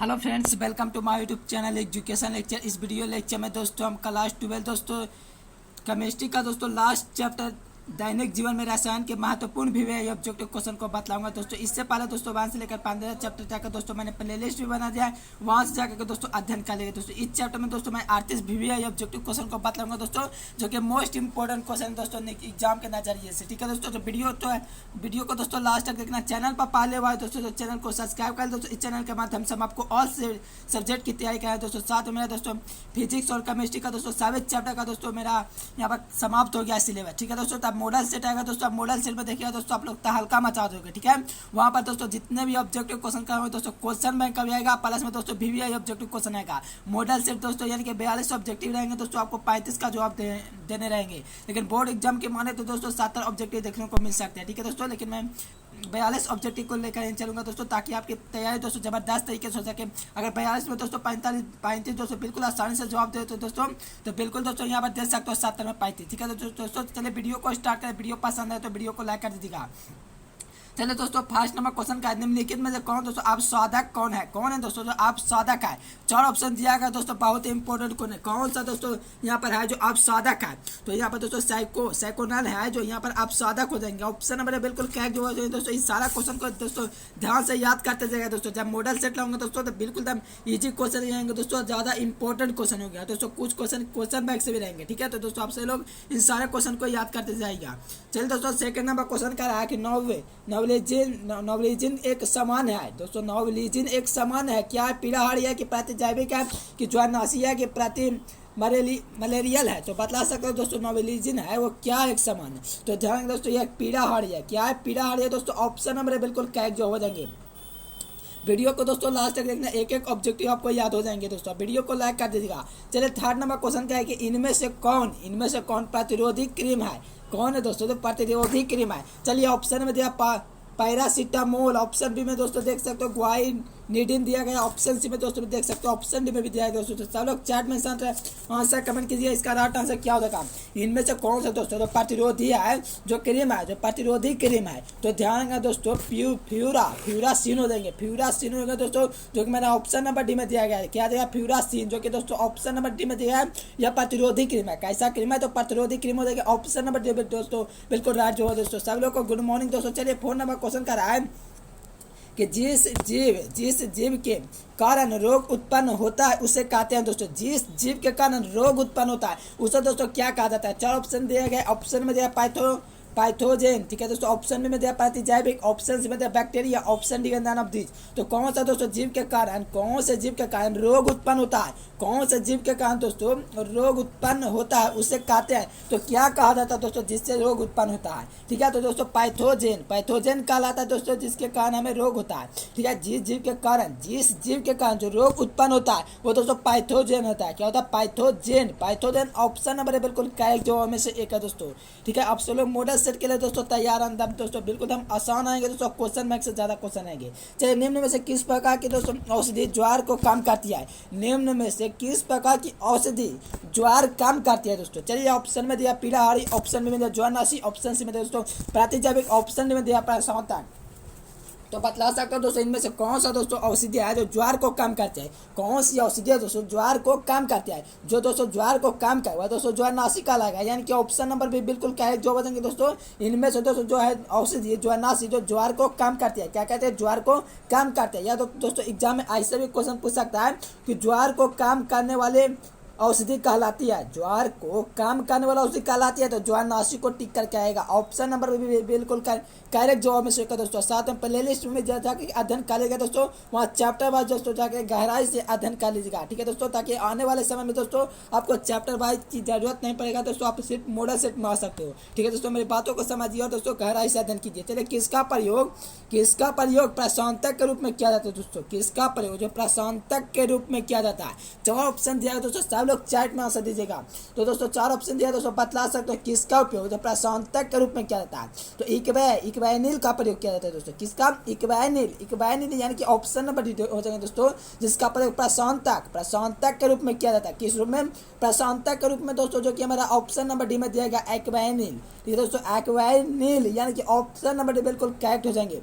Hello friends, welcome to my YouTube channel education lecture. इस video lecture में दोस्तों हम क्लास 12 दोस्तों केमिस्ट्री का दोस्तों लास्ट चैप्टर दैनिक जीवन में रसायन के महत्वपूर्ण विषय ऑब्जेक्टिव क्वेश्चन को बतलाऊंगा। दोस्तों इससे पहले दोस्तों 1 से लेकर 15 चैप्टर जाकर दोस्तों मैंने प्ले लिस्ट भी बना दिया है, वहां से जाकर दोस्तों अध्ययन कर लेंगे। दोस्तों इस चैप्टर में दोस्तों मैं 38 विषय ऑब्जेक्टिव क्वेश्चन को बतलाऊंगा दोस्तों, जो कि मोस्ट इंपॉर्टेंट क्वेश्चन दोस्तों एग्जाम के नजरिए से। ठीक है दोस्तों, तो वीडियो को दोस्तों लास्ट तक देखना। चैनल पर पहले हुआ है दोस्तों तो चैनल को सब्सक्राइब कर दोस्तों। इस चैनल के माध्यम से हम आपको ऑल सब्जेक्ट की तैयारी कराएं दोस्तों। साथ में मेरा दोस्तों फिजिक्स और केमिस्ट्री का दोस्तों सभी चैप्टर का दोस्तों मेरा यहाँ पर समाप्त हो गया सिलेबस। ठीक है दोस्तों, तब मॉडल सेट आएगा दोस्तों। आप मॉडल सेट में देखिएगा दोस्तों, आप लोग तहलका मचा दोगे। ठीक है, वहाँ पर दोस्तों जितने भी ऑब्जेक्टिव क्वेश्चन का दोस्तों क्वेश्चन बैंक का भी आएगा, प्लस में दोस्तों वीवीआई ऑब्जेक्टिव क्वेश्चन आएगा। मॉडल सेट दोस्तों यानी कि 42 ऑब्जेक्टिव रहेंगे दोस्तों, आपको 35 का जवाब देने रहेंगे। लेकिन बोर्ड एग्जाम के माने तो दोस्तों 70 ऑब्जेक्टिव देखने को मिल सकते हैं। ठीक है दोस्तों, लेकिन मैं 42 ऑब्जेक्टिव को लेकर चलूंगा दोस्तों, ताकि आपकी तैयारी दोस्तों जबरदस्त तरीके से हो सके। अगर 42 में दोस्तों 35 दोस्तों बिल्कुल आसानी से जवाब दे तो दोस्तों तो बिल्कुल दोस्तों यहाँ पर दे सकते हो 70 में 35। ठीक है दोस्तों, चलिए वीडियो को स्टार्ट करें। वीडियो पसंद है तो वीडियो को लाइक कर दीजिएगा। चलिए दोस्तों, फर्स्ट नंबर क्वेश्चन का निम्नलिखित में से कौन दोस्तों आप साधक कौन है दोस्तों जो आप साधक है। 4 ऑप्शन दिया गया दोस्तों, बहुत इंपॉर्टेंट कौन सा दोस्तों यहाँ पर है जो आप साधक है। तो यहाँ पर दोस्तों साइकोनल है जो यहाँ पर आप साधक हो जाएंगे। ऑप्शन नंबर बिल्कुल करेक्ट जो है दोस्तों। इस सारा क्वेश्चन को दोस्तों ध्यान से याद करते जाएगा दोस्तों। जब मॉडल सेट लाऊंगा दोस्तों तो बिल्कुल एकदम ईजी क्वेश्चन रहेंगे दोस्तों, ज्यादा इंपॉर्टेंट क्वेश्चन हो गया दोस्तों। कुछ क्वेश्चन बैंक से भी रहेंगे। ठीक है, तो दोस्तों आपसे लोग इन सारे क्वेश्चन को याद करते जाएगा। चलिए दोस्तों, सेकंड नंबर क्वेश्चन का रहा है कि नॉवलिजिन एक समान है दोस्तों। नॉवलिजिन एक समान है क्या? पीड़ाहारी है कि प्रतिजैविक है कि ज्वारनाशी है कि प्रति मलेरियल है? तो बतला सकते हो दोस्तों नॉवलिजिन है वो क्या एक समान है। तो ध्यान दोस्तों ये पीड़ाहारी है। क्या है? पीड़ाहारी है दोस्तों। ऑप्शन नंबर बिल्कुल करेक्ट जो हो जाएंगे। वीडियो को दोस्तों लास्ट तक देखना, एक एक ऑब्जेक्टिव आपको याद हो जाएंगे दोस्तों। वीडियो को लाइक कर दीजिएगा। चलिए थर्ड नंबर क्वेश्चन क्या है कि इनमें से कौन प्रतिरोधी क्रीम है? कौन है दोस्तों? तो प्रतिरोधी क्रीम है। चलिए ऑप्शन में दिया पैरासीटामोल, ऑप्शन बी में दोस्तों देख सकते हो ग्वाइनिडिन दिया गया, ऑप्शन सी में दोस्तों देख सकते हो ऑप्शन डी में भी दिया गया दोस्तों। तो सब लोग चैट में आंसर कमेंट कीजिए, इसका राइट आंसर क्या होगा। इनमें से कौन सा दोस्तों तो प्रतिरोधी है जो क्रीम है, जो प्रतिरोधी क्रीम है। तो ध्यान रखना दोस्तों फ्यूरासिन हो जाएंगे। फ्यूरासिन होगा दोस्तों, जो कि मेरा ऑप्शन नंबर डी में दिया गया है। क्या दिया? फ्यूरासिन, जो कि दोस्तों ऑप्शन नंबर डी में दिया है। यह प्रतिरोधी क्रीम है। कैसा क्रीम है? तो प्रतिरोधी क्रीम हो जाएगा। ऑप्शन नंबर डी दोस्तों बिल्कुल राइट जो है दोस्तों। सब लोग को गुड मॉर्निंग दोस्तों। चलिए फोन नंबर क्वेश्चन का रहा है कि जिस जीव के कारण रोग उत्पन्न होता है उसे कहते हैं दोस्तों। जिस जीव के कारण रोग उत्पन्न होता है उसे दोस्तों क्या कहा जाता है? 4 ऑप्शन दिए गए। ऑप्शन में दिया पाइथोजेन। ठीक है दोस्तों, ऑप्शन में दिया प्रतिजैविक, ऑप्शन में दिया bacteria, option D none of this. तो कौन सा दोस्तों जीव के कारण, कौन से जीव के कारण रोग उत्पन्न होता है, कौन से जीव के कारण दोस्तों रोग उत्पन्न होता है उसे कहते हैं। तो क्या कहा जाता है दोस्तों जिससे रोग उत्पन्न होता है? ठीक है, तो दोस्तों पाइथोजेन कहलाता है दोस्तों जिसके कारण हमें रोग होता है। ठीक है, जिस जीव के कारण जो रोग उत्पन्न होता है वो दोस्तों पाइथोजेन होता है। क्या होता है? पाइथोजेन ऑप्शन नंबर बिल्कुल करेक्ट जो में से एक है दोस्तों। ठीक है, आप सब लोग मॉडल सेट के लिए दोस्तों तैयार हैं दोस्तों। बिल्कुल हम आसान आएंगे दोस्तों, क्वेश्चन बैंक से ज्यादा क्वेश्चन आएंगे। चलिए, निम्न में से किस प्रकार की दोस्तों औषधि ज्वार को कम करती है? निम्न में से किस प्रकार की औषधि ज्वार कम करती है दोस्तों? चलिए ऑप्शन में दिया पीड़ाहारी, ऑप्शन में दिया ज्वारनाशी, ऑप्शन सी में दोस्तों प्रतिजैविक, ऑप्शन में दिया प्रशमता। तो बतला सकते हो दोस्तों इनमें से कौन सा दोस्तों औषधि है जो ज्वार को कम करती है? कौन सी औषधि है दोस्तों ज्वार को कम करती है? जो दोस्तों ज्वार को कम कर दोस्तों ज्वारनाशी कहलाएगा। यानी कि ऑप्शन नंबर भी बिल्कुल करेक्ट जो बतेंगे दोस्तों। इनमें से दोस्तों जो है औषधि ज्वारनाशी जो ज्वार को कम करती है, क्या कहते हैं? ज्वार को कम करते हैं। या तो दोस्तों एग्जाम में ऐसे भी क्वेश्चन पूछ सकता है कि ज्वार को कम करने वाले औषधि कहलाती है, ज्वार को कम करने वाला औषधि कहलाती है। तो ज्वारनाशी को टिक करके आएगा। ऑप्शन नंबर भी बिल्कुल करेक्ट जवाब में से दोस्तों। साथ में प्ले लिस्ट में जाके अध्ययन कर लीजिएगा दोस्तों, वहाँ चैप्टर वाइज दोस्तों जाके गहराई से अध्ययन कर लीजिएगा। ठीक है दोस्तों, ताकि आने वाले समय में दोस्तों आपको चैप्टर वाइज की जरूरत नहीं पड़ेगा दोस्तों, आप सिर्फ मॉडल सेट में आ सकते हो। ठीक है दोस्तों, मेरी बातों को समझिए और दोस्तों गहराई से अध्ययन कीजिए। चलिए, किसका प्रयोग प्रशांतक के रूप में किया जाता है दोस्तों? किसका प्रयोग जो प्रशांतक के रूप में किया जाता है? 4 ऑप्शन दिया है दोस्तों, सब लोग चैट में आंसर दीजिएगा। तो दोस्तों 4 ऑप्शन दिया दोस्तों, बतला सकते हो किसका उपयोग जो प्रशांतक के रूप में किया जाता है। तो इक्वानिल का प्रयोग किया जाता है दोस्तों। किसका? इक्वानिल यानी कि ऑप्शन नंबर डी हो जाएंगे दोस्तों, जिसका प्रयोग प्रशांतक के रूप में किया जाता है। किस रूप में? प्रशांतक के रूप में दोस्तों, जो कि हमारा ऑप्शन नंबर डी में दिया गया एक्वानिल। ठीक है दोस्तों, एक्वानिल यानी कि ऑप्शन नंबर डी बिल्कुल करेक्ट हो जाएंगे।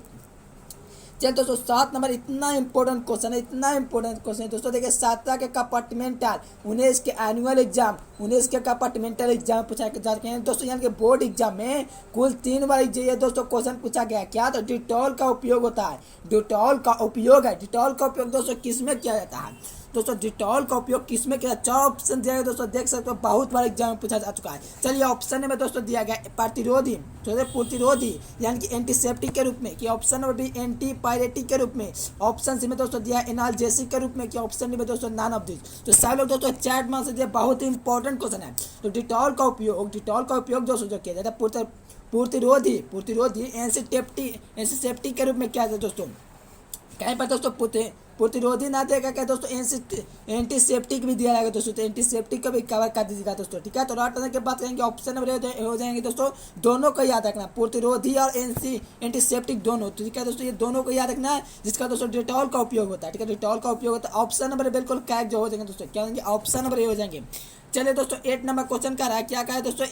चलिए दोस्तों 7 नंबर, इतना इंपॉर्टेंट क्वेश्चन है, इतना इंपॉर्टेंट क्वेश्चन है दोस्तों। देखिए 7 के कंपार्टमेंटल 19 के एनुअल एग्जाम, 19 के कंपार्टमेंटल एग्जाम पूछा जाते हैं दोस्तों। यानी कि बोर्ड एग्जाम में कुल 3 बार ये दोस्तों क्वेश्चन पूछा गया। क्या? तो डिटॉल का उपयोग होता है, डिटॉल का उपयोग है। डिटॉल का उपयोग दोस्तों किस में किया जाता है दोस्तों? डिटॉल का उपयोग किस में किया? 4 ऑप्शन दिया गया दोस्तों, देख सकते हो बहुत बार एग्जाम में पूछा जा चुका है। चलिए ऑप्शन में दोस्तों दिया गया प्रतिरोधी, प्रतिरोधी यानी कि एंटीसेप्टिक के रूप में, कि option number B antipyretic के रूप में, ऑप्शन सी में दोस्तों दिया एनाल्जेसिक के रूप में, कि ऑप्शन डी में दोस्तों नॉन ऑफ दिस। तो सब लोग दोस्तों चैट में से दिया, बहुत ही इंपॉर्टेंट क्वेश्चन है। तो डिटॉल का उपयोग दोस्तों जो किया जाता है प्रतिरोधी एंटीसेप्टिक के रूप में किया जाता है दोस्तों। कहीं पर दोस्तों प्रतिरोधी ना देगा क्या दोस्तों, एंटीसेप्टिक भी दिया जाएगा दोस्तों। तो एंटीसेप्टिक का भी कवर कर दीजिएगा दोस्तों, ठीक है। तो राइट आंसर की बात करेंगे ऑप्शन नंबर हो जाएंगे दोस्तों, दोनों को याद रखना, प्रतिरोधी और एंटीसेप्टिक दोनों, ठीक है दोस्तों। ये दोनों को याद रखना है, जिसका दोस्तों डिटॉल का उपयोग होता है, ठीक है। डिटॉल का उपयोग होता है। ऑप्शन नंबर बिल्कुल करेक्ट जो हो जाएंगे दोस्तों, क्या होंगे? ऑप्शन नंबर हो जाएंगे। चलिए दोस्तों 8 नंबर क्वेश्चन का रहा है, क्या है दोस्तों?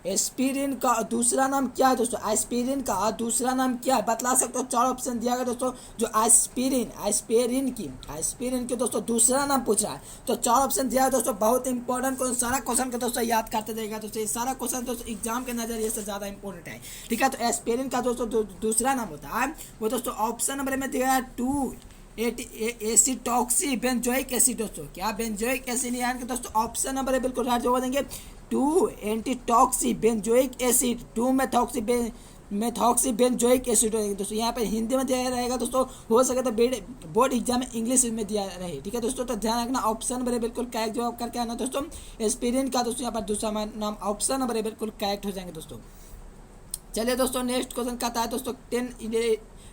एस्पिरिन का दूसरा नाम क्या है दोस्तों? एस्पिरिन का दूसरा नाम क्या है, बतला सकते हो? 4 ऑप्शन दिया गया दोस्तों। जो एस्पिरिन की दोस्तों दूसरा नाम पूछ रहा है, तो 4 ऑप्शन दिया है दोस्तों। बहुत इंपॉर्टेंट क्वेश्चन, सारा क्वेश्चन का दोस्तों याद करते जाएगा दोस्तों। ये सारा क्वेश्चन दोस्तों एग्जाम के नजरिए से ज्यादा इंपॉर्टेंट है, ठीक है। तो एस्पिरिन का दोस्तों दूसरा नाम होता है वो दोस्तों ऑप्शन नंबर में दिया है 2 एसिटॉक्सी बेंजोइक एसिड दोस्तों। क्या? बेंजोइक एसिड, यानी कि दोस्तों ऑप्शन नंबर है बिल्कुल राइट जो हो देंगे 2 एंटीटॉक्सी benzoic acid, 2 methoxy benzoic acid हो जाएगी दोस्तों। यहाँ पे हिंदी में दिया रहेगा दोस्तों, हो सके तो बोर्ड एग्जाम में इंग्लिश में दिया रहे, ठीक है दोस्तों। तो ध्यान रखना, ऑप्शन नंबर बिल्कुल करेक्ट जवाब करके आना दोस्तों। एस्पिरिन का दोस्तों यहाँ पर दूसरा नाम ऑप्शन नंबर बिल्कुल करेक्ट हो जाएंगे दोस्तों। चलिए दोस्तों नेक्स्ट क्वेश्चन कहता है दोस्तों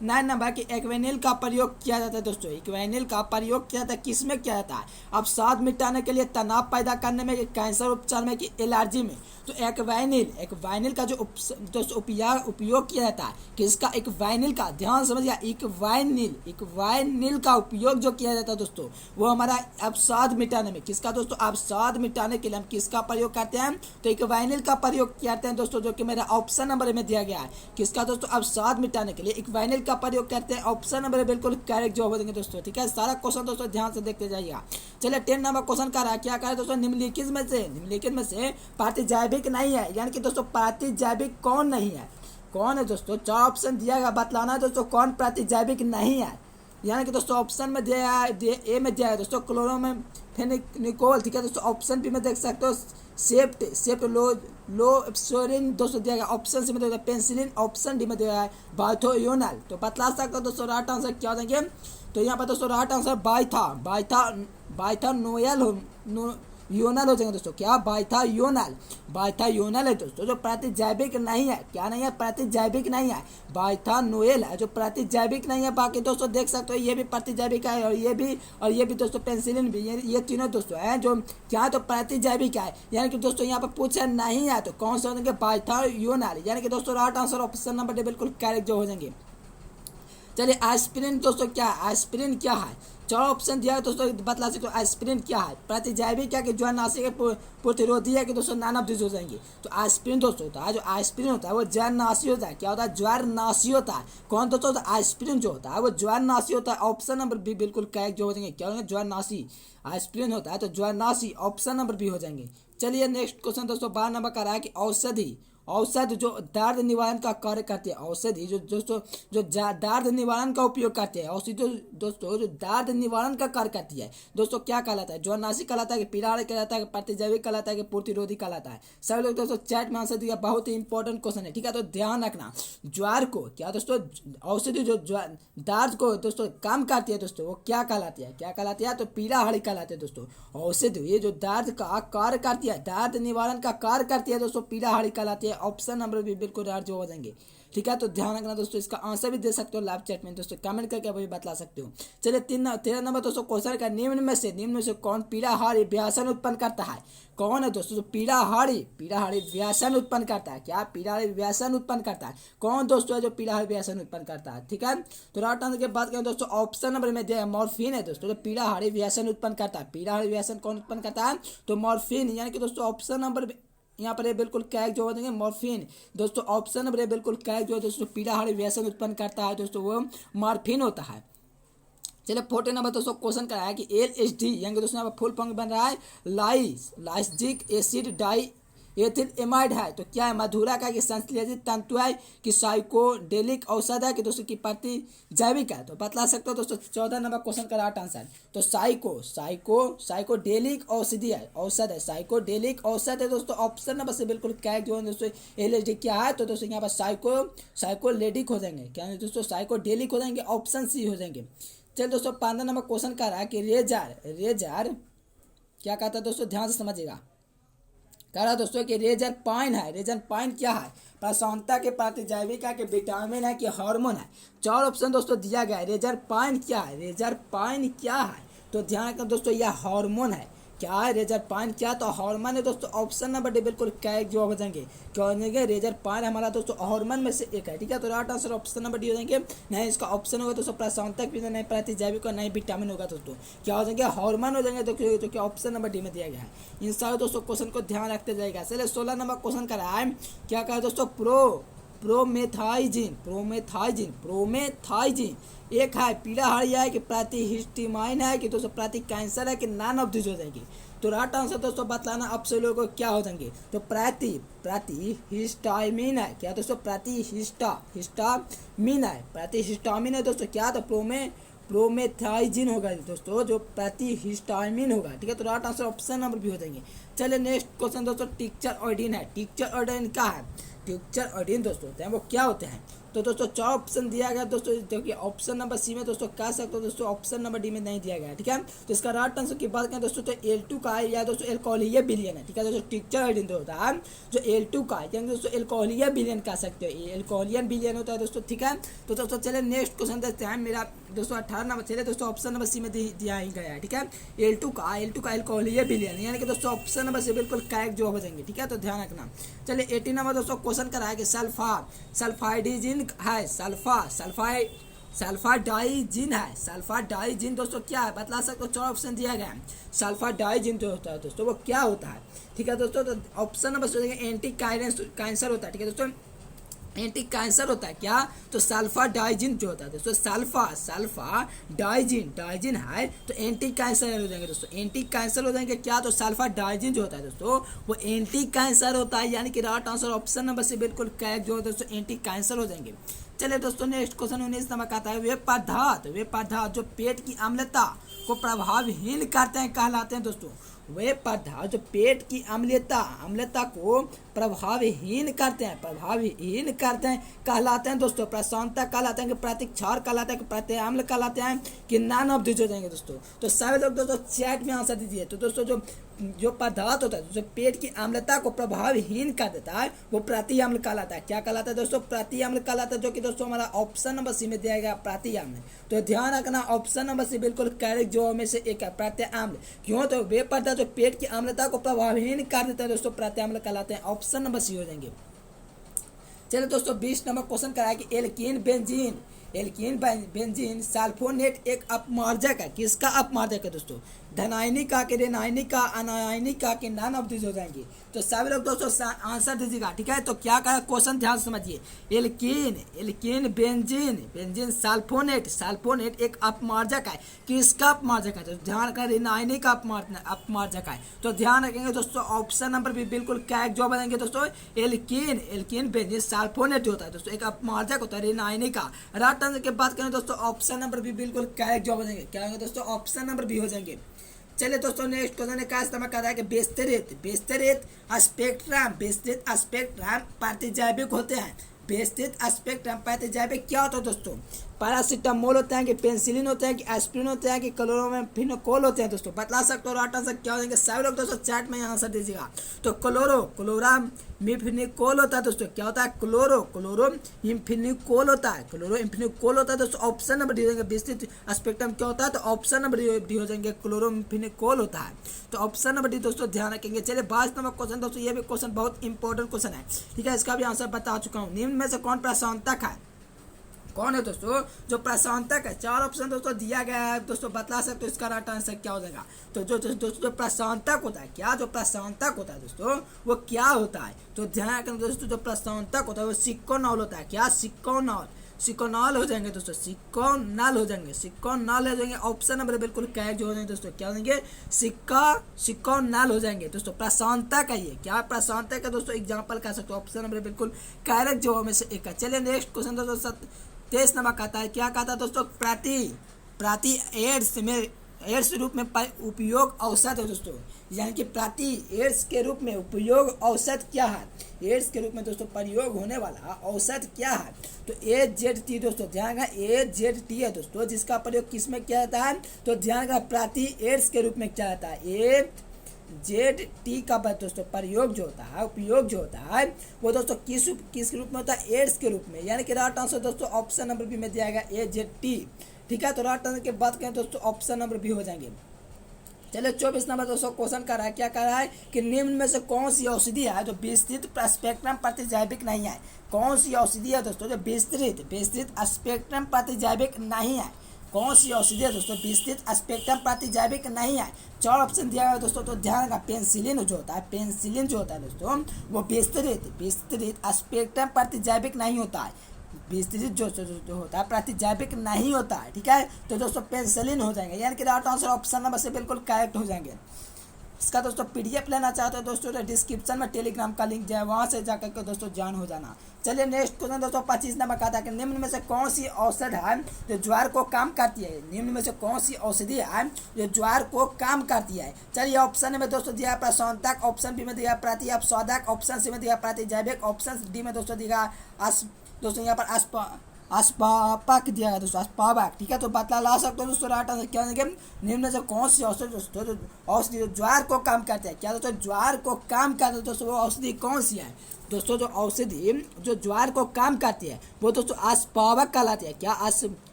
9 नंबर की एक्वेनिल का प्रयोग किया जाता है दोस्तों। एक्वेनिल का प्रयोग किया जाता है, किस में किया जाता है? अब स्वाद मिटाने के लिए, तनाव पैदा करने में, कैंसर उपचार में, कि एलर्जी में। तो एक्वाइनिल का जो दोस्तों उपयोग किया जाता है, किसका? एक्वाइनिल का। ध्यान समझिए, एक्वाइनिल का उपयोग जो किया जाता है दोस्तों, वो हमारा अवसाद मिटाने में, किसका दोस्तों? अवसाद मिटाने के लिए हम किसका प्रयोग करते हैं? तो एक्वाइनिल का प्रयोग करते हैं दोस्तों, जो कि मेरा ऑप्शन नंबर में दिया गया है। किसका दोस्तों? अवसाद मिटाने के लिए एक्वाइनिल का प्रयोग करते हैं। ऑप्शन नंबर बिल्कुल करेक्ट जवाब हो देंगे दोस्तों, ठीक है। सारा क्वेश्चन दोस्तों ध्यान से देखते जाइएगा। चलिए 10 नंबर क्वेश्चन का रहा, क्या कहा दोस्तों? निम्नलिखित में से प्रतिजैविक नहीं है, यानी कि दोस्तों प्रतिजैविक कौन नहीं है? कौन है दोस्तों? 4 ऑप्शन दिया गया, बतलाना है दोस्तों कौन प्रतिजैविक नहीं है। यानी कि दोस्तों ऑप्शन में दिया है, ए में दिया है दोस्तों क्लोरोमेनिकोल, ठीक है दोस्तों। ऑप्शन बी में देख सकते हो सेप्ट लोसोरिन दोस्तों दिया गया। ऑप्शन सी में दिया पेंसिलिन, ऑप्शन डी में दिया है बाइथोयोनल। तो बतला सकते हो दोस्तों राइट आंसर क्या देंगे? तो यहाँ पर दोस्तों राइट आंसर योनल हो जाएंगे दोस्तों। क्या? बाइथायोनल है दोस्तों, जो प्रतिजैविक नहीं है। क्या नहीं है? प्रतिजैविक नहीं है। बाइथानोएल है जो प्रतिजैविक नहीं है। बाकी दोस्तों देख सकते हो ये भी प्रतिजैविक है, और ये भी दोस्तों पेंसिलिन भी, ये तीनों दोस्तों हैं जो क्या तो प्रतिजैविक है। यानी कि दोस्तों यहाँ पर पूछा नहीं है, तो कौन से हो जाएंगे? बाइथायोनल, यानी कि दोस्तों राइट आंसर ऑप्शन नंबर बिल्कुल करेक्ट जो हो जाएंगे। चलिए एस्पिरिन दोस्तों क्या है? एस्पिरिन क्या है? 4 ऑप्शन दिया है दोस्तों, बतला सकते हो एस्पिरिन क्या है? प्रतिजैविक क्या कि ज्वारनाशी के प्रतिरोधी है कि दोस्तों नान ऑफ दिस हो जाएंगे। तो एस्पिरिन दोस्तों होता है, जो एस्पिरिन होता है वो ज्वारनाशी होता है। क्या होता है? ज्वारनाशी होता है। कौन दोस्तों? एस्पिरिन जो होता है वो ज्वारनाशी होता है। ऑप्शन नंबर बी बिल्कुल करेक्ट जो हो जाएंगे। क्या होंगे? ज्वारनाशी। एस्पिरिन होता है तो ज्वारनाशी, ऑप्शन नंबर बी हो जाएंगे। चलिए नेक्स्ट क्वेश्चन दोस्तों 12 नंबर का रहा है कि औषधि जो दर्द निवारण का कार्य करते हैं, औषधि जो दोस्तों जो दर्द निवारण का उपयोग करते हैं, औषधि दोस्तों जो दर्द निवारण का कार्य करती है दोस्तों, क्या कहलाता है? ज्वारनाशी कहलाता है कि पीड़ाहारी कहलाता है कि प्रतिजैविक कहलाता है कि प्रतिरोधी कहलाता है? सभी लोग दोस्तों चैट में आंसर दिया, बहुत ही इंपॉर्टेंट क्वेश्चन है, ठीक है। तो ध्यान रखना, ज्वार को क्या दोस्तों औषधि जो दर्द को दोस्तों काम करती है दोस्तों, वो क्या कहलाती है? क्या कहलाती है? तो पीड़ाहारी कहलाती है दोस्तों। औषधि ये जो दर्द का कार्य करती है, दर्द निवारण का कार्य करती है दोस्तों, पीड़ाहारी कहलाती है। ऑप्शन नंबर भी बिल्कुल राइट जो हो जाएंगे, ठीक है। तो ध्यान रखना दोस्तों, इसका आंसर भी दे सकते हो लाइव चैट में दोस्तों, कमेंट करके अभी बतला सकते हो। चलिए 13 नंबर दोस्तों क्वेश्चन का निम्न में से कौन पीड़ाहारी व्यासन उत्पन्न करता है? कौन है दोस्तों? तो पीड़ाहारी व्यासन उत्पन्न करता है। क्या? पीड़ाहारी व्यासन उत्पन्न करता है। कौन दोस्तों है जो पीड़ाहारी व्यासन उत्पन्न करता है? ठीक है। तो राइट आंसर की बात करें दोस्तों, ऑप्शन नंबर में दिया है मॉर्फिन है दोस्तों, जो पीड़ाहारी व्यासन उत्पन्न करता है। पीड़ाहारी व्यासन कौन उत्पन्न करता है? तो मॉर्फिन, यानी कि दोस्तों ऑप्शन नंबर यहाँ पर ये बिल्कुल करेक्ट जो हो जाएंगे मॉर्फिन। दोस्तों ऑप्शन नंबर बिल्कुल करेक्ट जो है दोस्तों पीला हरे व्यसन उत्पन्न करता है दोस्तों वो मॉर्फिन होता है। चलिए 14 नंबर दोस्तों क्वेश्चन का है कि LSD यानी दोस्तों यहाँ पर फुल फॉर्म बन रहा है लाइसिक एसिड डाई एथिल एमाइड है। तो क्या है मधुरा का कि संश्लेषित तंतु है कि साइकोडेलिक औषध है कि दोस्तों की प्रति जैविक है। तो बतला सकते हो दोस्तों 14 नंबर क्वेश्चन का राइट आंसर। तो साइकोडेलिक औषधि है औषध है साइकोडेलिक औषध है दोस्तों। ऑप्शन नंबर से बिल्कुल करेक्ट जो है दोस्तों LSD क्या है। तो दोस्तों यहाँ पर साइकोलेडिक हो जाएंगे क्या दोस्तों साइकोडेलिक हो जाएंगे ऑप्शन सी हो जाएंगे। चलिए दोस्तों 15 नंबर क्वेश्चन कर रहा है कि रेजर क्या कहता है दोस्तों ध्यान से समझिएगा। कह रहा है दोस्तों कि रेजर पाइन है। रेजर पाइन क्या है प्रसन्नता के प्रतिजैविका के विटामिन है कि हार्मोन है। 4 ऑप्शन दोस्तों दिया गया है। रेजर पाइन क्या है रेजर पाइन क्या है तो ध्यान रखना दोस्तों यह हार्मोन है। क्या है रेजर पाइन क्या तो हार्मोन है दोस्तों। ऑप्शन नंबर डी बिल्कुल करेक्ट जवाब हो जाएंगे। क्या हो जाएंगे रेजर पाइन हमारा दोस्तों हार्मोन में से एक है। ठीक है तो right answer option number D हो जाएंगे। नहीं इसका ऑप्शन होगा दोस्तों प्रसन्नतक भी नहीं प्रतिजैविक और नहीं विटामिन होगा दोस्तों क्या हो जाएंगे हार्मोन हो जाएंगे। तो क्या ऑप्शन नंबर डी में दिया गया है। इन सारे दोस्तों क्वेश्चन को ध्यान रखते जाएगा। चलिए 16 नंबर क्वेश्चन का रहा है क्या कहा दोस्तों प्रोमेथाइजिन एक है पीला हरिया है कि प्रतिहिस्टामाइन है कि दोस्तों प्रति कैंसर है कि नॉन ऑफ दिस हो जाएंगे। तो राइट आंसर दोस्तों बतलाना अब से लोगों को क्या हो जाएंगे। तो प्रतिहिस्टामाइन है क्या दोस्तों प्रतिहिस्टामाइन है दोस्तों क्या तो प्रोमेथाइजिन होगा दोस्तों जो प्रतिहिस्टामाइन होगा। ठीक है तो राइट आंसर ऑप्शन नंबर भी हो जाएंगे। चलिए नेक्स्ट क्वेश्चन दोस्तों टिक्चर ऑर्डिन है। टिक्चर ऑर्डिन क्या है टिक्चर ऑर्डिन दोस्तों होते हैं वो क्या होते हैं। तो दोस्तों 4 ऑप्शन दिया गया दोस्तों देखिए ऑप्शन नंबर सी में दोस्तों कह सकते हो दोस्तों ऑप्शन नंबर डी में नहीं दिया गया है। ठीक है तो इसका राइट आंसर की बात करें दोस्तों तो L2 का है या दोस्तों एल्कोहलिया बिलियन है। ठीक है दोस्तों टिक्चर ऑर्डिन जो होता है जो L2 का है दोस्तों एल्कोहलिया बिलियन कह सकते हो एल्कोहलियन बिलियन होता है दोस्तों। ठीक है तो दोस्तों चलिए नेक्स्ट क्वेश्चन देखते हैं मेरा दोस्तों 18 नंबर चलिए दोस्तों ऑप्शन नंबर सी में दिया ही गया है। ठीक है L2 का एल्कोहलिया बिलियन यानी कि दोस्तों ऑप्शन नंबर से बिल्कुल करेक्ट जो हो जाएंगे। ठीक है तो ध्यान रखना। चलिए 18 नंबर दोस्तों क्वेश्चन करा है कि सल्फाइडिजिन है सल्फाडाइजिन है सल्फाडाइजिन दोस्तों क्या है बतला सकते हो। 4 ऑप्शन दिया गया है। सल्फाडाइजिन जो होता है दोस्तों वो क्या होता है। ठीक है दोस्तों तो ऑप्शन नंबर से एंटी कैंसर होता है। ठीक है दोस्तों एंटी कैंसर होता है क्या तो सल्फाडाइजिन जो होता है दोस्तों सल्फाडाइजिन है तो एंटी कैंसर हो जाएंगे दोस्तों एंटी कैंसर हो जाएंगे क्या तो सल्फाडाइजिन जो होता है दोस्तों वो एंटी कैंसर होता है यानी कि राइट आंसर ऑप्शन नंबर से बिल्कुल करेक्ट जो है दोस्तों एंटी कैंसर हो जाएंगे। चलिए दोस्तों नेक्स्ट क्वेश्चन 19 नंबर आता है वे पदार्थ जो पेट की अम्लता को प्रभावहीन करते हैं कहलाते हैं दोस्तों। वे पदार्थ जो पेट की अम्लता को प्रभावहीन करते हैं कहलाते हैं दोस्तों। प्रसन्नता कहलाते हैं कि प्रतिक्षार कहलाते हैं कि प्रत्याम्ल कहलाते हैं कि नॉन ऑफ दिस हो जाएंगे दोस्तों। तो सभी लोग दोस्तों चैट में आंसर दीजिए। तो दोस्तों जो पदार्थ होता है जो पेट की अम्लता को प्रभावहीन कर देता है वो प्रतिअम्ल कहलाता है। क्या कहलाता है दोस्तों प्रतिअम्ल कहलाता है जो कि दोस्तों हमारा ऑप्शन नंबर सी में दिया गया प्रतिअम्ल। तो ध्यान रखना ऑप्शन नंबर सी बिल्कुल करेक्ट जो में से एक है प्रतिअम्ल। क्यों तो वे पदार्थ जो पेट की अम्लता को प्रभावहीन कर देता है दोस्तों प्रतिअम्ल कहलाते हैं। ऑप्शन नंबर सी हो जाएंगे। चलिए दोस्तों 20 नंबर क्वेश्चन कराया कि एल्कीन बेंजीन सल्फोनेट एक अपमार्जक है। किसका अपमार्जक है दोस्तों धनायनिका के ऋणायनिका अनायनिका के नॉन ऑफ दिस हो जाएंगे। तो सभी लोग दोस्तों आंसर दीजिएगा। ठीक है तो क्या कहा क्वेश्चन ध्यान समझिए। एल्कीन बेंजीन सल्फोनेट एक अपमार्जक है। किसका अपमार्जक है तो ध्यान रखना ऋणायनिक का अपमार्जक है। तो ध्यान रखेंगे दोस्तों ऑप्शन नंबर भी बिल्कुल करेक्ट जो बनेंगे दोस्तों एल्कीन बेंजीन सल्फोनेट होता है दोस्तों एक अपमार्जक होता है ऋणायनिक का। राइट आंसर की बात करें दोस्तों ऑप्शन नंबर भी बिल्कुल करेक्ट जो बनेंगे क्या होंगे दोस्तों ऑप्शन नंबर भी हो जाएंगे। चलिए दोस्तों नेक्स्ट क्वेश्चन का इस्तेमाल कर रहा है कि बेस्तरेत स्पेक्ट्रम प्रतिजैविक होते हैं। बेस्तरेत स्पेक्ट्रम प्रतिजैविक क्या होता है दोस्तों पैरासीटामोल होते हैं कि पेंसिलिन होते हैं कि एस्प्रिन होते हैं कि क्लोरामिफेनोकोल होते हैं दोस्तों बतला सकते हो। राइट आंसर क्या हो जाएंगे सभी लोग दोस्तों चैट में आंसर दीजिएगा। तो क्लोरामिफेनोकोल होता है दोस्तों क्या होता है क्लोरोइम्फेनिकोल होता है दोस्तों। ऑप्शन नंबर डी हो जाएंगे। विस्तृत स्पेक्ट्रम क्या होता है तो ऑप्शन नंबर डी हो जाएंगे क्लोरोइम्फेनिकोल होता है। तो ऑप्शन नंबर डी दोस्तों ध्यान रखेंगे। चलिए 22 नंबर क्वेश्चन दोस्तों ये भी क्वेश्चन बहुत इंपॉर्टेंट क्वेश्चन है। ठीक है इसका भी आंसर बता चुका हूँ। निम्न में से कौन प्रशांतक है कौन है दोस्तों, जो प्रशांतक है। 4 ऑप्शन दोस्तों दिया गया है दोस्तों, बतला सकते हो इसका राइट आंसर क्या हो जाएगा। तो दोस्तों जो प्रशांतक होता है, क्या जो प्रशांतक होता है दोस्तों वो क्या होता है, तो ध्यान रखना दोस्तों, जो प्रशांतक होता है वो सिक्कोनॉल होता है। क्या, सिक्कोनॉल, सिक्कोनॉल हो जाएंगे दोस्तों, सिक्कोनॉल हो जाएंगे, सिक्कोनॉल हो जाएंगे। ऑप्शन नंबर बिल्कुल करेक्ट जो हो जाएंगे दोस्तों, क्या हो जाएंगे, सिक्कोनॉल हो जाएंगे दोस्तों। प्रशांतक है ये, क्या प्रशांतक है दोस्तों, एग्जाम्पल कह सकते हो। ऑप्शन नंबर बिल्कुल करेक्ट जो में से एक है। चलिए नेक्स्ट क्वेश्चन दोस्तों 23 नंबर कहता है, क्या कहता है दोस्तों, प्रति एड्स रूप में उपयोग औसत है दोस्तों, यानी कि प्रति एड्स के रूप में उपयोग औसत क्या है, एड्स के रूप में दोस्तों प्रयोग होने वाला औसत क्या है, तो AZT दोस्तों, ध्यान रखना AZT है दोस्तों, जिसका प्रयोग किस में किया जाता है, तो ध्यान रखना प्रति एड्स के रूप में किया जाता है। AZT का दोस्तों प्रयोग जो होता है, उपयोग जो होता है वो दोस्तों किस रूप में होता है, एड्स के रूप में, यानी कि राइट आंसर दोस्तों ऑप्शन नंबर बी में दिया गया AZT। ठीक है, तो राइट आंसर की बात करें दोस्तों ऑप्शन नंबर बी हो जाएंगे। चलिए 24 नंबर दोस्तों क्वेश्चन कर रहा है, क्या कर रहा है कि निम्न में से कौन सी औषधि है जो विस्तृत स्पेक्ट्रम प्रतिजैविक नहीं है। कौन सी औषधि है दोस्तों जो विस्तृत स्पेक्ट्रम प्रतिजैविक नहीं है, कौन सी औषधि है दोस्तों विस्तृत स्पेक्ट्रम प्रतिजैविक नहीं है। 4 ऑप्शन दिया गया है दोस्तों, तो ध्यान रखना पेनिसिलिन जो होता है, पेनिसिलिन जो होता है दोस्तों वो विस्तृत स्पेक्ट्रम प्रतिजैविक नहीं होता है, विस्तृत जो होता है प्रतिजैविक नहीं होता है। ठीक है, तो दोस्तों पेनिसिलिन हो जाएंगे, यानी कि राइट आंसर ऑप्शन नंबर से बिल्कुल करेक्ट हो जाएंगे। इसका दोस्तों PDF लेना चाहते हो दोस्तों तो डिस्क्रिप्शन में टेलीग्राम का लिंक जाए, वहाँ से जाकर के दोस्तों ज्वाइन हो जाना। चलिए नेक्स्ट क्वेश्चन दोस्तों 25 नंबर का था कि निम्न में से कौन सी औषध है जो ज्वार को काम करती है। निम्न में से कौन सी औषधि है जो ज्वार को काम करती है। चलिए ऑप्शन में दोस्तों दिया प्रशांतक, ऑप्शन बी में दिया प्रतिअपसाधक, ऑप्शन सी में दिया प्रतिजैविक, ऑप्शन डी में दोस्तों दिया दोस्तों यहाँ पर अस्पापक दिया गया दोस्तों, अस्पापक। ठीक है, तो बतला ला सकते हो दोस्तों राइट आंसर क्या होंगे, निम्न से कौन सी औषधि दोस्तों जो औषधि ज्वार को काम करते हैं। क्या दोस्तों ज्वार को काम करते हैं दोस्तों, वो औषधि कौन सी है दोस्तों, जो औषधि जो ज्वार को काम करती है वो दोस्तों अस्पापक कहलाती है। क्या,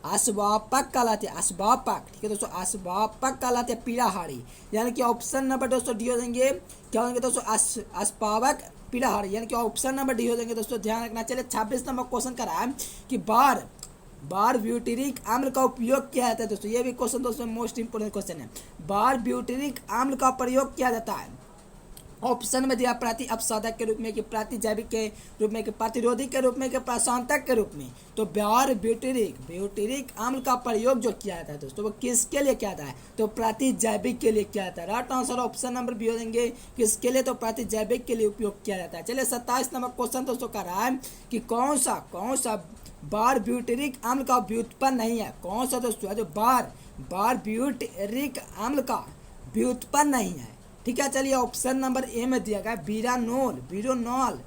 अस्पापक कहलाते हैं, अस्पापक। ठीक है दोस्तों, अस्पापक कहलाते हैं पीड़ाहारी, यानी कि ऑप्शन नंबर दोस्तों डी हो जाएंगे, क्या होंगे दोस्तों अस्पापक पीड़ाहारी, यानी कि ऑप्शन नंबर डी हो जाएंगे दोस्तों, ध्यान रखना। चलिए 26 नंबर क्वेश्चन करा है कि बार ब्यूटेरिक अम्ल का उपयोग किया जाता है दोस्तों, ये भी क्वेश्चन दोस्तों मोस्ट इंपोर्टेंट क्वेश्चन है। बार ब्यूटेरिक अम्ल का प्रयोग किया जाता है, ऑप्शन में दिया प्रति अपसाधक के रूप में, कि प्रतिजैविक के रूप में, कि प्रतिरोधी के रूप में, कि प्रशांतक के रूप में। तो बार ब्यूटेरिक अम्ल का प्रयोग जो किया जाता है दोस्तों वो किसके लिए किया जाता है, तो प्रतिजैविक के लिए किया जाता है। Right answer option number B हो देंगे, किसके लिए, तो प्रतिजैविक के लिए उपयोग किया जाता है। चलिए 27 नंबर क्वेश्चन दोस्तों का रहा है कि कौन सा बार ब्यूटेरिक अम्ल का व्युत्पन्न नहीं है। कौन सा दोस्तों जो बार ब्यूटेरिक अम्ल का व्युत्पन्न नहीं है। ठीक है, चलिए ऑप्शन नंबर ए में दिया गया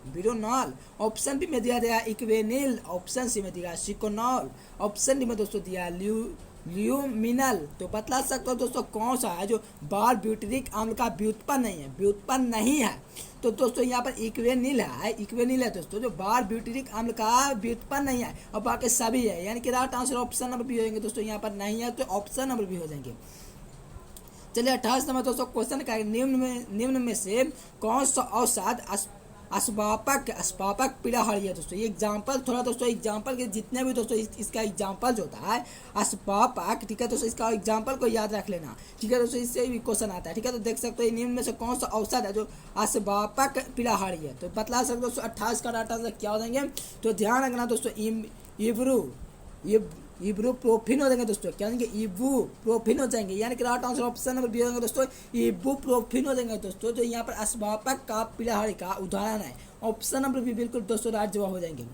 बिरोनॉल, ऑप्शन बी में दिया गया इक्वेनिल, ऑप्शन सी में दिया सिकोनॉल, ऑप्शन डी में दोस्तों दिया ल्यूमिनल। तो बतला सकते हो दोस्तों कौन सा है जो बार ब्यूटेरिक अम्ल का व्युत्पन्न नहीं है। तो दोस्तों यहाँ पर इक्वेनिल है दोस्तों, जो बार ब्यूटेरिक अम्ल का व्युत्पन्न नहीं है, और बाकी सभी है, यानी कि right answer option number B हो जाएंगे दोस्तों, यहाँ पर नहीं है तो ऑप्शन नंबर बी हो जाएंगे। चलिए 28 नंबर दोस्तों क्वेश्चन का निम्न में से कौन सा औषध अस्पापक पीड़ाहारी है दोस्तों। ये एग्जाम्पल थोड़ा दोस्तों, एग्जाम्पल के जितने भी दोस्तों इसका एग्जाम्पल जो होता है अस्पापक। ठीक है दोस्तों, इसका एग्जाम्पल को याद रख लेना। ठीक है दोस्तों, इससे भी क्वेश्चन आता है। ठीक है, तो देख सकते हो निम्न में से कौन सा औषध है जो अस्पापक पीड़ाहारी है। तो बतला सकते दोस्तों 28 का डाटा क्या हो जाएंगे, तो ध्यान रखना दोस्तों इब्रूप्रोफिन हो जाएंगे दोस्तों, क्या होंगे इबुप्रोफिन हो जाएंगे, यानी कि right answer option number B हो जाएंगे दोस्तों, इबुप्रोफिन हो जाएंगे दोस्तों, जो यहाँ पर अस्पापक का पीड़ाहारी का उदाहरण है। ऑप्शन नंबर बी बिल्कुल दोस्तों राइट जवाब हो जाएंगे।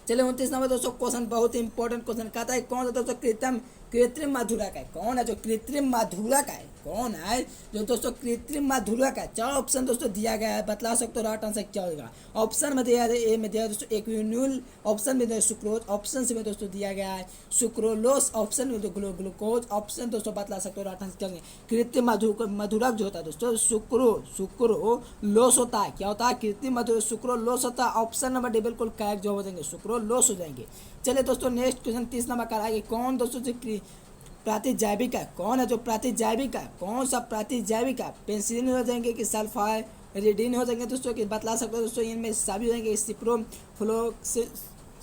चलिए 29 नंबर दोस्तों क्वेश्चन बहुत ही इंपॉर्टेंट क्वेश्चन कहता है कौन सा दोस्तों कृत्रिम मधुरक है। कौन है जो कृत्रिम मधुरक है, कौन है जो दोस्तों कृत्रिम मधुरक है। 4 ऑप्शन दोस्तों दिया गया है, बतला सकते हो राइट आंसर क्या होगा। ऑप्शन में दिया है ए में दिया है दोस्तों एक्विनोल, ऑप्शन में दिया सुक्रोज, ऑप्शन सी में दोस्तों दिया गया है सुक्रोलोस, ऑप्शन में ग्लूकोज, ऑप्शन दोस्तों बतला सकते हो राइट आंसर क्या होगा। कृत्रिम मधुरक जो होता है दोस्तों सुक्रोलोस होता है। क्या होता है, कृत्रिम मधुरक सुक्रोलोस होता है। ऑप्शन नंबर डी बिल्कुल करेक्ट जो हो जाएंगे, सुक्रोलोस हो जाएंगे। चलिए दोस्तों नेक्स्ट क्वेश्चन 30 नंबर का है, कौन दोस्तों जो प्रातिजैविक है, कौन है जो प्रातिजैविक है, कौन सा प्रातिजैविक है। पेनिसिलिन हो जाएंगे कि सल्फाइरिडीन हो जाएंगे दोस्तों, कि बतला सकते हो दोस्तों इनमें सभी हो जाएंगे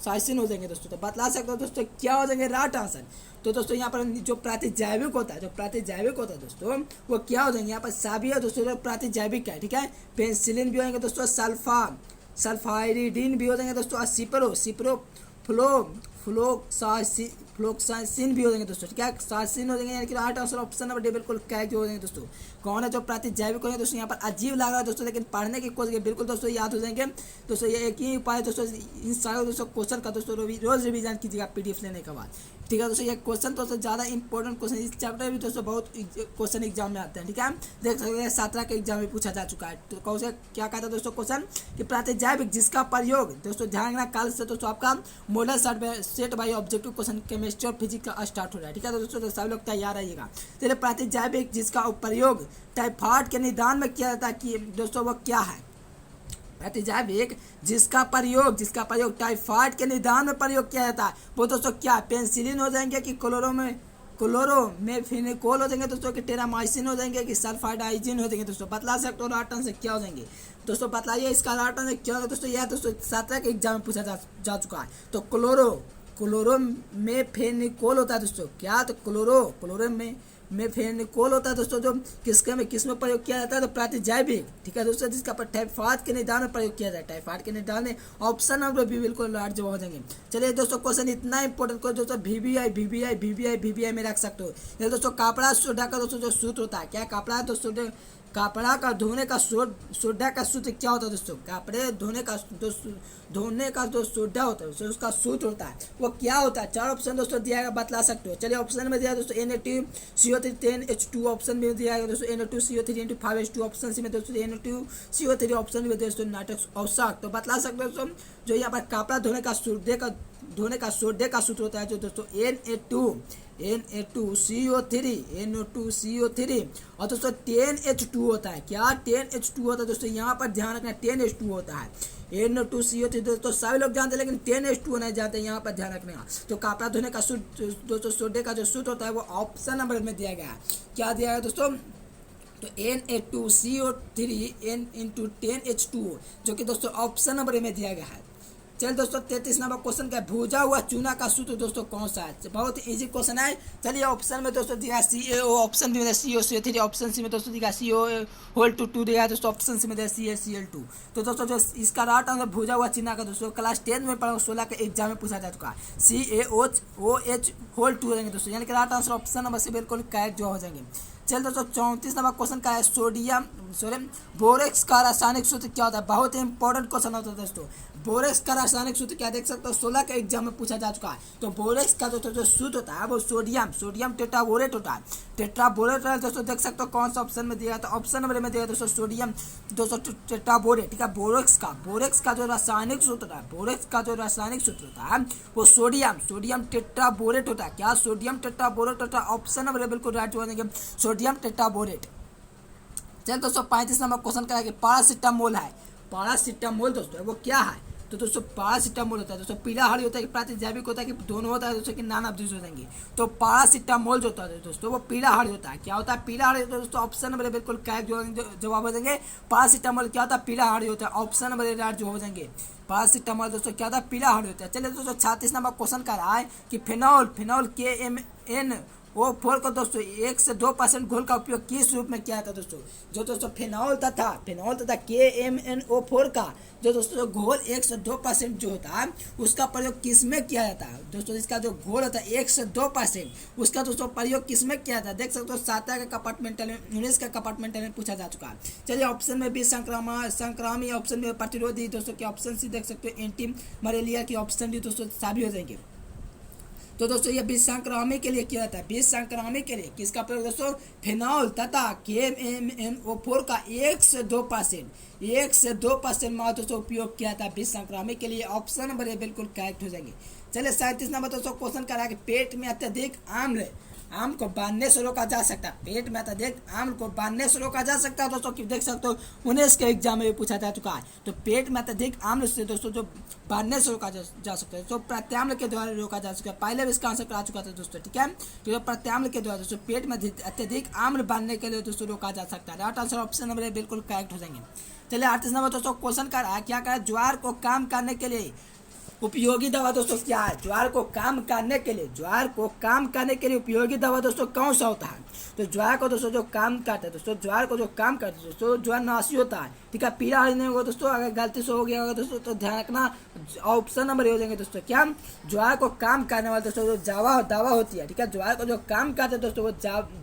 साइसिन हो जाएंगे दोस्तों। तो बतला सकते हो दोस्तों क्या हो जाएंगे राइट आंसर। तो दोस्तों यहाँ पर जो प्रातिजैविक होता है, जो प्रातिजैविक होता है दोस्तों वो क्या हो जाएंगे, यहाँ पर साभी है दोस्तों, जो प्रातिजैविक है, ठीक है। पेंसिलिन भी हो जाएंगे दोस्तों, सल्फाइरिडीन भी हो जाएंगे दोस्तों, और फ्लोक्सासिन भी हो जाएंगे दोस्तों, ठीक है। सासिन हो जाएंगे, यानी कि right answer option number D बिल्कुल करेक्ट हो जाएंगे दोस्तों। कौन है जो प्रातिजैविक होंगे दोस्तों, यहाँ पर अजीब लग रहा है दोस्तों, लेकिन पढ़ने की कोशिश बिल्कुल दोस्तों याद हो जाएंगे दोस्तों। ये एक ही उपाय दोस्तों, इन सारे दोस्तों क्वेश्चन का दोस्तों रोज रिवीजन कीजिएगा पीडीएफ लेने के बाद, ठीक है दोस्तों। ये क्वेश्चन दोस्तों ज़्यादा इंपॉर्टेंट क्वेश्चन, इस चैप्टर भी दोस्तों बहुत क्वेश्चन एग्जाम में आते हैं, ठीक है। देख सकते हैं 17 के एग्जाम में पूछा जा चुका है। तो कौन से क्या कहता है दोस्तों क्वेश्चन कि प्रातिजैविक जिसका प्रयोग दोस्तों, ध्यान रखना काल से दोस्तों आपका model set by objective question chemistry और फिजिक्स का स्टार्ट हो रहा है, ठीक है। तो दोस्तों तो सभी लोग तैयार रहिएगा। चलिए, प्रातिजैविक जिसका प्रयोग टाइफाइड के निदान में किया जाता है कि दोस्तों वो क्या है। प्रातिजैविक जिसका प्रयोग टाइफाइड के निदान में प्रयोग किया जाता है वो दोस्तों क्या, पेंसिलिन हो जाएंगे कि क्लोरोमेफेनिकोल हो जाएंगे दोस्तों, कि टेरामाइसिन हो जाएंगे कि सल्फाडाइजिन हो जाएंगे दोस्तों। बतला सकते हो राइट आंसर क्या हो जाएंगे दोस्तों, बतलाइए इसका राइट आंसर क्या होगा दोस्तों। यह दोस्तों 17 के एग्जाम में पूछा जा चुका है। तो क्लोरोमेफेनिकोल होता है दोस्तों, क्या, तो क्लोरोमेफेनिकोल होता है दोस्तों, जो किस में प्रयोग किया जाता है, तो प्रातिजैविक, ठीक है दोस्तों, जिसका पर टाइफाइड के निदान में प्रयोग किया जाता है। टाइफाइड के निदान में ऑप्शन नंबर बी बिल्कुल राइट जवाब हो जाएंगे। चलिए दोस्तों, क्वेश्चन इतना इंपॉर्टेंट क्वेश्चन दोस्तों, VBI में रख सकते हो। ये दोस्तों कपड़ा सोडा का दोस्तों जो सूत्र होता है, क्या कपड़ा है दोस्तों, कपड़ा का धोने का सोडा का सूत्र क्या होता है दोस्तों, कपड़े धोने का जो सोडा होता है उसका सूत्र होता है वो क्या होता है। 4 ऑप्शन दोस्तों दिया गया, बतला सकते हो। चलिए, ऑप्शन में दिया है दोस्तों Na2CO3 10H2, ऑप्शन में दिया गया दोस्तों Na2CO3 × 5H2, ऑप्शन सी में दोस्तों Na2CO3, ऑप्शन में दोस्तों नाइट्रस ऑक्साइड। तो बतला सकते हो दोस्तों, जो यहाँ पर कपड़ा धोने का सोडे का सूत्र होता है जो दोस्तों Na2CO3 और दोस्तों 10H2 होता है, क्या 10H2 होता है दोस्तों, यहाँ पर ध्यान रखना 10H2 होता है। Na2CO3 दोस्तों सभी लोग जानते हैं, लेकिन 10H2 नहीं जानते, यहाँ पर ध्यान रखना। तो कपड़ा धोने का सूत्र दोस्तों, सोडे का जो सूत्र होता है वो ऑप्शन नंबर में दिया गया है। क्या दिया गया दोस्तों, तो Na2CO3 N × 10H2 जो कि दोस्तों ऑप्शन नंबर में दिया गया है। चलिए दोस्तों, 33 नंबर क्वेश्चन का भूजा हुआ चूना का सूत्र दोस्तों कौन सा है, बहुत इजी क्वेश्चन है। चलिए, ऑप्शन में दोस्तों दिया CaO, ऑप्शन में COCO3, ऑप्शन सी में दोस्तों दिया CO2 दिया दोस्तों, ऑप्शन सी में दिया CaCl2। तो दोस्तों जो इसका राइट आंसर भूजा हुआ चूना का दोस्तों क्लास 10 में पढ़ा 16 के एग्जाम में पूछा जा चुका है, CaOH2 हो जाएंगे दोस्तों, यानी कि राइट आंसर ऑप्शन नंबर से बिल्कुल करेक्ट जो हो जाएंगे। चलिए दोस्तों, 34 नंबर क्वेश्चन का है बोरेक्स का रासायनिक सूत्र क्या होता है, बहुत ही इंपॉर्टेंट क्वेश्चन होता है दोस्तों। बोरेक्स का रासायनिक सूत्र क्या, देख सकते हो 16 के एग्जाम में पूछा जा चुका है। तो बोरेक्स का दोस्तों जो सूत्र होता है वो सोडियम टेट्राबोरेट होता है। टेट्राबोरेट दोस्तों देख सकते हो कौन सा ऑप्शन में दिया, तो ऑप्शन नंबर में दिया दोस्तों सोडियम दोस्तों टेट्राबोरेट, ठीक है। बोरेक्स का जो रासायनिक सूत्र होता है वो सोडियम टेट्राबोरेट होता है, क्या सोडियम टेट्राबोरेट होता है, ऑप्शन नंबर बिल्कुल राइट हो जाएंगे, सोडियम टेट्राबोरेट। चलिए दोस्तों, 35 नंबर क्वेश्चन का है कि पैरासिटामोल दोस्तों वो क्या है, तो दोस्तों पैरासिटामोल होता है दोस्तों, पीला हरी होता है कि प्रातिजैविक होता है कि दोनों होता है दोस्तों, कि नाना अब्दुल हो जाएंगे। तो पैरासिटामोल जो होता है दोस्तों वो पीला हरी होता है, क्या होता है, पीला हरी होता है दोस्तों, ऑप्शन नंबर बिल्कुल करेक्ट जवाब हो जाएंगे। पैरासिटामोल क्या होता है, पीला हरी होता है, ऑप्शन नंबर राइट जो हो जाएंगे। पैरासिटामोल दोस्तों क्या होता है, पीला हरी होता है। चलिए दोस्तों, 36 नंबर क्वेश्चन कर रहा है कि फिनॉल KMnO4 को दोस्तों 1 से 2% घोल का उपयोग किस रूप में किया था दोस्तों, जो दोस्तों फिनॉल तथा KMnO4 का जो दोस्तों घोल 1 से 2% जो होता है उसका प्रयोग किस में किया जाता है दोस्तों, इसका जो घोल होता है 1 से 2% उसका दोस्तों प्रयोग किस में किया जाता है, देख सकते हो 17 का कंपार्टमेंटल में 19 का कंपार्टमेंटल में पूछा जा चुका है। चलिए, ऑप्शन में भी संक्रामी, ऑप्शन में प्रतिरोधी दोस्तों के ऑप्शन सी देख सकते हो, एंटी मलेरिया की ऑप्शन भी दोस्तों सभी हो जाएंगे। तो दोस्तों ये विष संक्रामक के लिए किया जाता है, विष संक्रामक के लिए किसका प्रयोग दोस्तों, फिनॉल तथा KMnO4 का 1 से 2% मात्र दोस्तों उपयोग किया था विष संक्रामक के लिए, ऑप्शन नंबर बिल्कुल करेक्ट हो जाएंगे। चलिए, 37 नंबर दोस्तों क्वेश्चन करा कि पेट में अत्यधिक आम को बांधने से रोका जा सकता है, पेट में अत्यधिक आम को बांधने से रोका जा सकता है दोस्तों, कि देख सकते हो 19 के एग्जाम में भी पूछा जा चुका है। तो पेट में अत्यधिक आम्ल से दोस्तों जो बांधने से रोका जा सकता है तो प्रत्याम्ल के द्वारा रोका जा सकता है, पहले भी इसका आंसर करा चुका था दोस्तों, ठीक है। तो प्रत्याम्ल के द्वारा दोस्तों पेट में अत्यधिक आम्ल बांधने के लिए दोस्तों रोका जा सकता है, राइट आंसर ऑप्शन नंबर बिल्कुल करेक्ट हो जाएंगे। चलिए, 38 नंबर दोस्तों क्वेश्चन कर रहा है क्या करें, ज्वार को काम करने के लिए उपयोगी दवा दोस्तों क्या है? ज्वार को काम करने के लिए, ज्वार को काम करने के लिए उपयोगी दवा दोस्तों कौन सा होता है? तो ज्वार को दोस्तों जो काम करता है दोस्तों, ज्वार को जो काम करता है दोस्तों, ज्वार नाशी होता है, ठीक है। पीला हरी नहीं होगा दोस्तों, अगर गलती से हो गया होगा दोस्तों तो ध्यान रखना, ऑप्शन नंबर हो जाएंगे दोस्तों क्या, ज्वार को काम करने वाला दोस्तों जो दवा होती है, ठीक है। ज्वार को जो काम करते हैं दोस्तों वो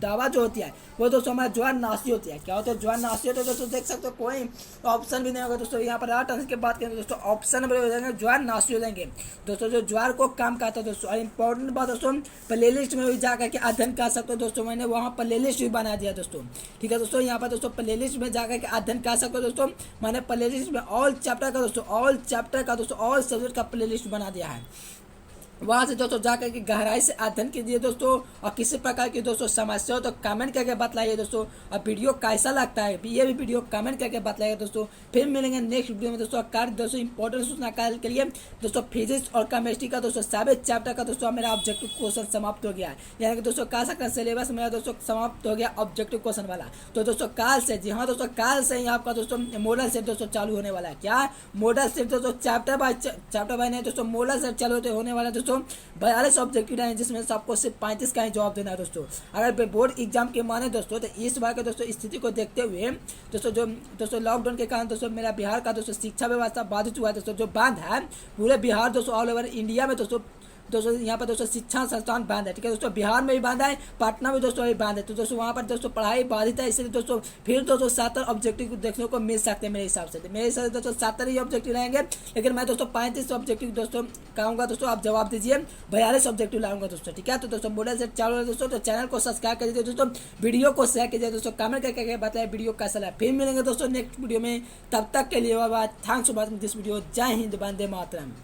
दवा जो होती है वो दोस्तों हमारा ज्वार नाशी होती है। क्या होता है? ज्वार नाशी होता है दोस्तों, देख सकते हो कोई ऑप्शन भी नहीं होगा दोस्तों। यहाँ पर 8 आंसर की बात करें दोस्तों, ऑप्शन नंबर हो जाएंगे ज्वार नाशी हो जाएंगे दोस्तों, जो ज्वार को काम करता है दोस्तों। और इंपॉर्टेंट बात दोस्तों, प्ले लिस्ट में भी जाकर के अध्ययन कर सकते हो दोस्तों, मैंने वहाँ प्ले लिस्ट भी बना दिया दोस्तों, ठीक है दोस्तों। यहाँ पर दोस्तों प्ले लिस्ट में जाकर के अध्ययन कर सकते हो दोस्तों, मैंने प्ले लिस्ट में ऑल चैप्टर का दोस्तों, ऑल चैप्टर का दोस्तों, ऑल सब्जेक्ट का प्ले लिस्ट बना दिया है। वहाँ से दोस्तों जाकर के गहराई से अध्ययन कीजिए दोस्तों, और किसी प्रकार की दोस्तों समस्या हो तो कमेंट करके बतलाइए दोस्तों, और वीडियो कैसा लगता है ये भी वीडियो कमेंट करके बतलाइए दोस्तों। फिर मिलेंगे नेक्स्ट वीडियो में दोस्तों। कार्य दोस्तों इंपॉर्टेंट सूचना कार्य के लिए दोस्तों फिजिक्स और केमिस्ट्री का दोस्तों सभी चैप्टर का दोस्तों मेरा ऑब्जेक्टिव क्वेश्चन समाप्त हो गया है, यानी कि दोस्तों कह सकते हैं सिलेबस मेरा दोस्तों समाप्त हो गया ऑब्जेक्टिव क्वेश्चन वाला। तो दोस्तों काल से, जी हाँ दोस्तों, काल से ही आपका दोस्तों मॉडल सेट दोस्तों चालू होने वाला है। क्या मॉडल सेट दोस्तों चैप्टर बाय नहीं दोस्तों, मॉडल सेट चालू होने वाला है दोस्तों। 42 ऑब्जेक्टिव है जिसमें से आपको सिर्फ 35 का ही जवाब देना है दोस्तों। अगर बोर्ड एग्जाम के माने दोस्तों तो इस बार के दोस्तों स्थिति को देखते हुए दोस्तों लॉकडाउन के कारण दोस्तों मेरा बिहार का दोस्तों शिक्षा व्यवस्था बाधित हुआ है दोस्तों। जो बंद है पूरे बिहार दोस्तों, ऑल ओवर इंडिया में दोस्तों यहाँ पर दोस्तों शिक्षा संस्थान बंद है, ठीक है दोस्तों। बिहार में भी बंद है, पटना में दोस्तों अभी बंद है, तो दोस्तों वहाँ पर दोस्तों पढ़ाई बाधित है, इसलिए दोस्तों फिर दोस्तों 7 ऑब्जेक्टिव देखने को मिल सकते हैं मेरे हिसाब से। मेरे हिसाब से दोस्तों 7 ही ऑब्जेक्टिव रहेंगे, लेकिन मैं दोस्तों 35 ऑब्जेक्टिव दोस्तों कहूँगा दोस्तों, आप जवाब दीजिए। 42 ऑब्जेक्टिव लाऊंगा दोस्तों, ठीक है। तो दोस्तों मॉडल सेट चालू है दोस्तों, तो चैनल को सब्सक्राइब कर दीजिए दोस्तों, वीडियो को शेयर कीजिए दोस्तों, कमेंट करके बताइए वीडियो कैसा लगा। फिर मिलेंगे दोस्तों नेक्स्ट वीडियो में, तब तक के लिए bye bye, thanks for watching this video. जय हिंद, वंदे मातरम।